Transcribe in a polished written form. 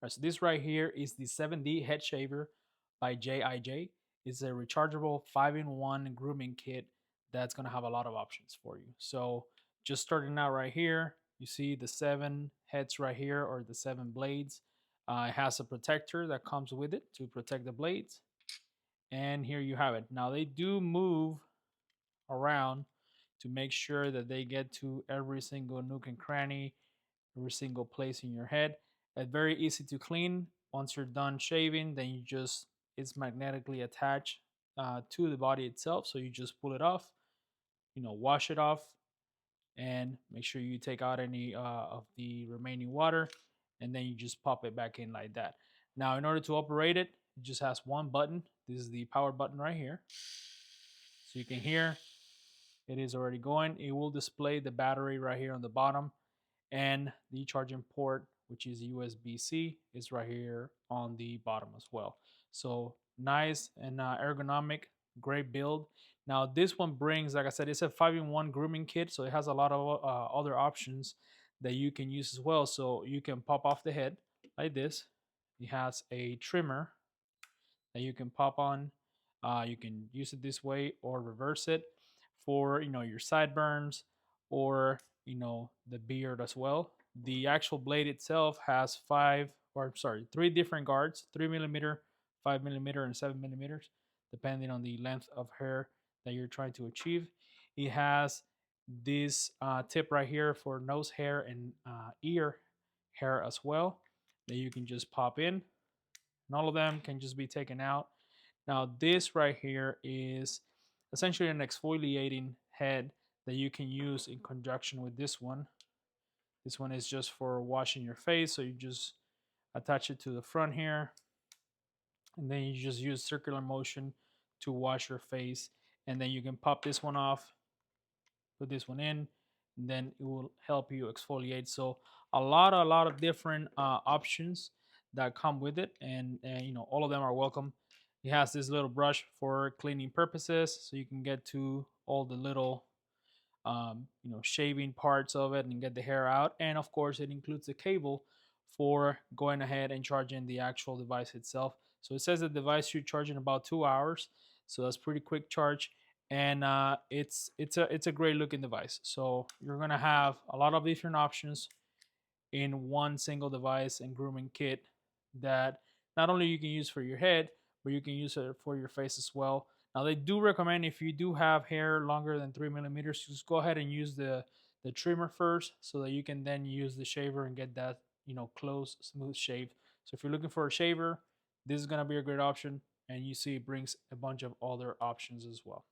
Right, so this right here is the 7D head shaver by JIJ. It's a rechargeable 5-in-1 grooming kit that's going to have a lot of options for you. So just starting out right here, you see the 7 heads right here, or the 7 blades. It has a protector that comes with it to protect the blades. And here you have it. Now they do move around to make sure that they get to every single nook and cranny, every single place in your head. It's very easy to clean. Once you're done shaving, then you just, it's magnetically attached to the body itself. So you just pull it off, wash it off, and make sure you take out any of the remaining water, and then you just pop it back in like that. Now, in order to operate it, it just has one button. This is the power button right here. So you can hear it is already going. It will display the battery right here on the bottom, and the charging port, which is USB-C, is right here on the bottom as well. So nice and ergonomic, great build. Now this one brings, like I said, it's a 5-in-1 grooming kit, so it has a lot of other options that you can use as well. So you can pop off the head like this. It has a trimmer that you can pop on. You can use it this way or reverse it for your sideburns, or the beard as well. The actual blade itself has three different guards: 3 millimeter, 5 millimeter, and 7 millimeters, depending on the length of hair that you're trying to achieve. It has this tip right here for nose hair and ear hair as well, that you can just pop in, and all of them can just be taken out. Now this right here is essentially an exfoliating head that you can use in conjunction with this one. This one is just for washing your face, so you just attach it to the front here, and then you just use circular motion to wash your face, and then you can pop this one off, put this one in, and then it will help you exfoliate. So a lot of different options that come with it, and all of them are welcome. It has this little brush for cleaning purposes, so you can get to all the little shaving parts of it and get the hair out. And of course, it includes the cable for going ahead and charging the actual device itself. So it says the device should charge in about 2 hours, so that's pretty quick charge. And it's a great looking device. So you're gonna have a lot of different options in one single device and grooming kit that not only you can use for your head, but you can use it for your face as well. Now they do recommend, if you do have hair longer than 3 millimeters, just go ahead and use the trimmer first, so that you can then use the shaver and get that close, smooth shave. So if you're looking for a shaver, this is gonna be a great option, and you see it brings a bunch of other options as well.